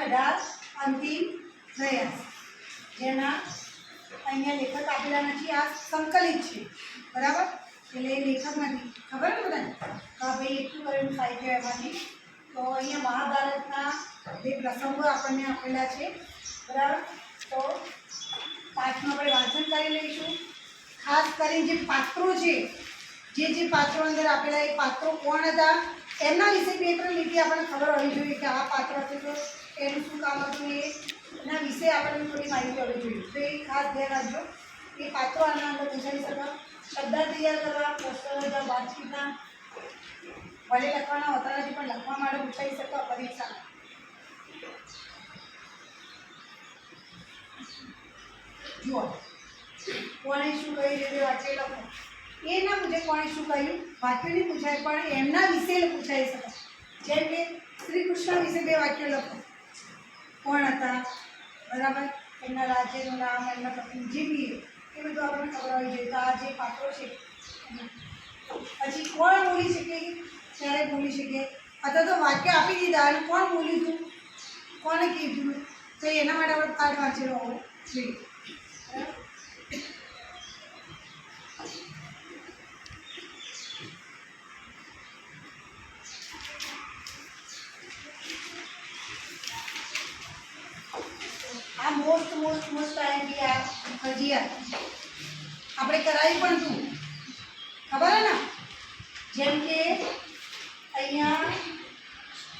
18 અંતિમ પ્રયાસ, જેના અહીંયા લેખક આપેલા નથી, આ સંકલિત છે બરાબર, એટલે એ લેખક નથી. ખબર ને બધાને હા ભાઈ એટલું કરેલું સાહિત્ય એમાંથી. તો અહીંયા મહાભારતના બે પ્રસંગો આપણને આપેલા છે બરાબર. તો પાઠનું આપણે વાંચન કરી લઈશું. ખાસ કરીને જે પાત્રો છે, જે પાત્રો અંદર આપેલા એ પાત્રો કોણ હતા એમના વિશે બે ત્રણ લીટી આપણને ખબર હોવી જોઈએ કે આ પાત્ર હતું તો એનું શું કામ હતું, એના વિશે આપણને થોડી માહિતી હોવી જોઈએ. તો એ ખાસ ધ્યાન રાખજો. એ પાત્રો આના અંદર પૂછાઈ શકે. શબ્દ તૈયાર કરવા, પ્રશ્ન વાતચીતના ભલે લખવાના હોતા નથી પણ લખવા માટે પૂછાઈ શકે પરીક્ષા. જુઓ કોણે શું કહી રીતે વાંચે લખો. એ ના પૂછે કોણે શું કહ્યું, વાક્ય નહીં પૂછાય પણ એમના વિશે પૂછાઈ શકે. જેમ કે શ્રી કૃષ્ણ વિશે બે વાક્ય લખો. કોણ હતા બરાબર, એમના રાજ્યનું નામ, એમના પત્ની, જે બી એ બધું આપણને ખબર હોવી જોઈએ. તો આ જે પાત્રો છે પછી કોણ બોલી શકે, ક્યારે બોલી શકે, અથવા તો વાક્ય આપી દીધા અને કોણ બોલ્યું હતું, કોણે કીધું, તો એના માટે આપણે પાઠ વાંચેલો હોવો જોઈએ. આ મોસ્ટ ટાઈમ બી આ ફરજિયાત આપણે કરાવી પણ તું ખબર હે ને. જેમ કે અહીંયા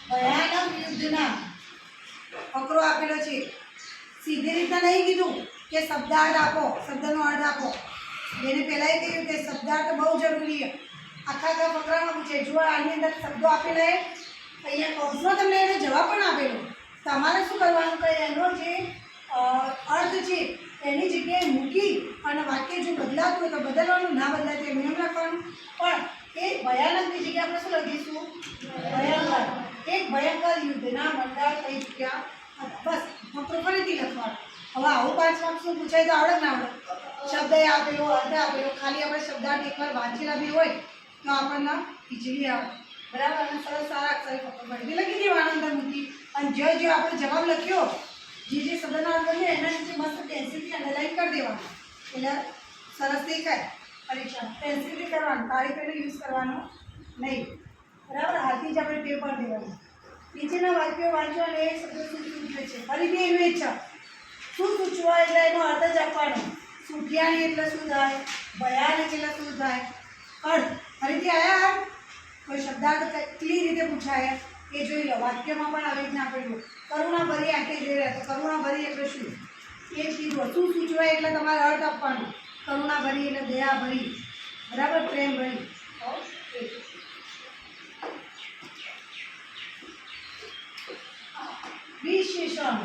ભયાનક યુદ્ધના ફકરો આપેલો છે. સીધી રીતના નહીં કીધું કે શબ્દાર્થ આપો, શબ્દનો અર્થ આપો. એને પહેલાં એ કહ્યું કે શબ્દાર્થ બહુ જરૂરી છે. આખા ફકરામાં પૂછે. જો આની અંદર શબ્દો આપેલા અહીંયા કૌંસમાં તમને એનો જવાબ પણ આપેલો. તમારે શું કરવાનું કે એનો જે અર્થ છે એની જગ્યાએ મૂકી અને વાક્ય જો બદલાતું હોય તો બદલવાનું, ના બદલાતું એમ એમ લખવાનું. પણ એ ભયાનકની જગ્યાએ આપણે શું લખીશું, ભયંકર. એક ભયંકર યુદ્ધના મંડાર થઈ ચૂક્યા હતા. બસ ફકરો ફરીથી લખવાનું. હવે આવું 5 માર્ક્સનું પૂછાય તો આવડે ને આવડે. શબ્દ આપેલો, અર્થ આપેલો, ખાલી આપણે શબ્દાર્થ એકવાર વાંચેલા બી હોય તો આપણને ખીચડી આવે બરાબર. અને સરસ સારા અક્ષરે ફકરો પડે લખી દેવાનો અંદર મૂકી. અને જે આપણે જવાબ લખ્યો, જે શબ્દનો અર્થ કર્યો એના નીચે મસ્ત પેન્સિલથી અંડરલાઈન કરી દેવાનું એટલે સરસ દેખાય પરીક્ષા. પેન્સિલથી કરવાનું, તાળી પેનનો યુઝ કરવાનો નહીં બરાબર. હાથથી જ આપણે ટેપ કરી દેવાનું. નીચેના વાક્યો વાંચો અને એ શબ્દો શું સૂચવે છે ફરીથી એવી ઈચ્છા. શું સૂચવા એટલે એનો અર્થ જ આપવાનો. સુખિયાણી એટલે શું થાય, ભયાનક એટલે શું થાય, અર્થ ફરીથી આવ્યા. કોઈ શબ્દાર્થ કેટલી રીતે પૂછાય એ જોઈ લો. વાક્યમાં પણ આવી રીતના આપેલું. કરુણા ભરી આંખે જોઈ રહ્યા તો કરુણા ભરી એટલે શું એ કીધું. શું સૂચવાય એટલે તમારે અર્થ આપવાનો. કરુણા ભરી એટલે દયા ભરી બરાબર, પ્રેમ ભરી. વિશેષણ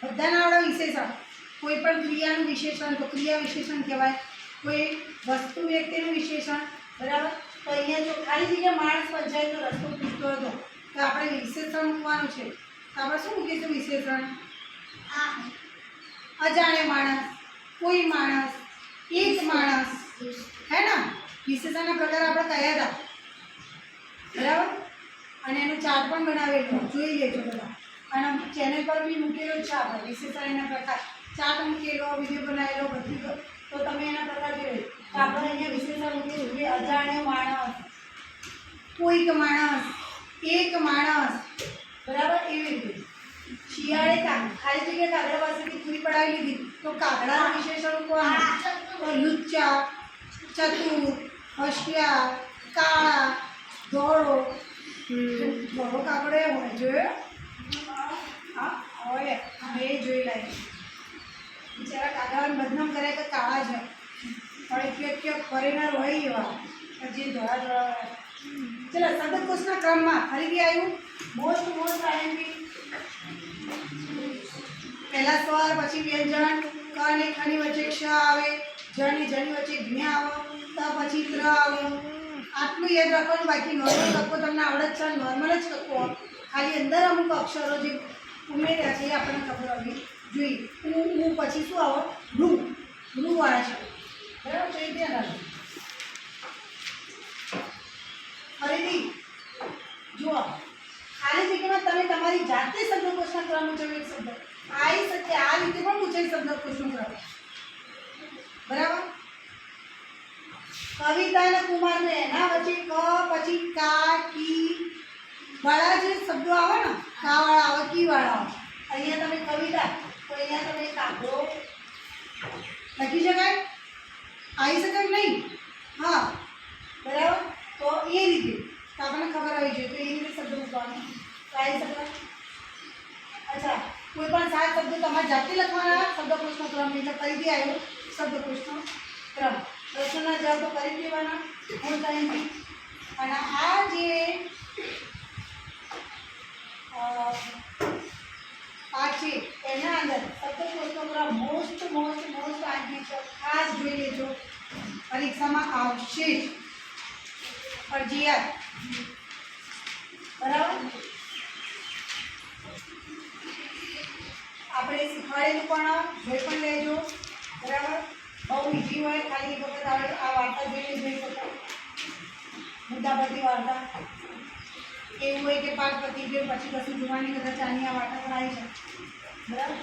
બધાના આવડે વિશેષણ. કોઈ પણ ક્રિયાનું વિશેષણ તો ક્રિયા વિશેષણ કહેવાય. કોઈ વસ્તુ વ્યક્તિનું વિશેષણ બરાબર. તો અહીંયા જો ખાલી જગ્યા માણસ પંચાયતનો રસ્તો પૂછતો હતો તો આપણે વિશેષણ મૂકવાનું છે. તો આપણે શું મૂકીશું વિશેષણ? અજાણે માણસ, કોઈ માણસ, એક માણસ, હે ને. વિશેષણના પ્રકાર આપણે કયા હતા બરાબર. અને એનો ચાર્ટ પણ બનાવેલો, જોઈ લેજો બધા. અને ચેનલ પર બી મૂકેલો છે આપણે વિશેષણ એના પ્રકાર. ચાર્ટ મૂકેલો, વિડીયો બનાવેલો બધી. તો તમે એના પ્રકાર જોઈ. તો આપણે અહીંયા વિશેષણ મૂકીશું કે અજાણ્યો માણસ, કોઈક માણસ, એક માણસ બરાબર. એવી રીતે શિયાળે ખાલી જગ્યા કાગડા પાસેથી પૂરી પડાવી લીધી તો કાગડાના વિશેષણ મૂકવાનું. તો લુચ્ચા, ચતુર, હોશિયાર, કાળા, ધોળો. ધોળો કાગડો એ હોય જોયો. હા હોય એ જોઈ લાગે. બિચારા કાગડાને બદનામ કરે કે કાળા છે પણ ક્યાંક ફરેનાર હોય એવા જે ધોળા ધોળા. ચલો શબ્દકોશના ક્રમમાં ફરીથી આવ્યું મોસ્ટ આઈએમપી. પહેલા સ્વર, પછી વ્યંજન, ક અને ખની વચ્ચે ક્ષ આવે, જ અને જની વચ્ચે જ્ઞ આવે, ત પછી ત્ર આવે. આટલું યાદ રાખવાનું. બાકી નોર્મલ લખો તમને આવડે જ છે, નોર્મલ જ લખો. ખાલી અંદર અમુક અક્ષરો જે ઉમેર્યા છે એ આપણને ખબર હોવી જોઈએ. હું પછી શું આવો રૂવાળા છે બરાબર. તો એ ધ્યાન રાખજો. ફરીથી જુઓ ખાલી જગ્યામાં તમે તમારી જાતે શબ્દકોશના ક્રમ મુજબ એક શબ્દ આવી શકે, આ રીતે પણ પૂછાય શબ્દકોશનો ક્રમ. બરાબર. કવિતા અને કુમારને એના વચ્ચે ક પછી કા કી વાળા જે શબ્દો આવે ને, કા વાળા આવે, કી વાળા આવે. અહીંયા તમે કવિતા તો અહીંયા તમે કાગડો લખી શકાય, આવી શકે નહીં? હા, બરાબર. તો એ રીતે તો આપણને ખબર આવી જોઈએ તો એ રીતે શબ્દ મૂકવાનો આવી શકાય. અચ્છા, કોઈ પણ 7 શબ્દો તમારે જાતે લખવાના શબ્દકોશનો ક્રમ, એટલે ફરીથી આવ્યો શબ્દકોશનો ક્રમ. પ્રશ્નના જવાબ તો કરી દેવાના મૂળ ટાઈમથી. અને આ જે આ છે એના અંદર શબ્દકોશનો ક્રમ મોસ્ટ આંકિત છે, ખાસ જોઈ લેજો, પરીક્ષામાં આવશે જ ફરજિયાત. બરાબર. આપણે શીખવાડેલું પણ જોઈ પણ લેજો. બરાબર. બહુ ઈઝી હોય, ખાલી એક વખત આવે આ વાર્તા જોઈ શકો, મુદ્દા પરથી વાર્તા. એવું હોય કે પાઠ પતી ગયો પછી કશું જોવાની કદાચ આની આ વાર્તા પણ આવી છે. બરાબર.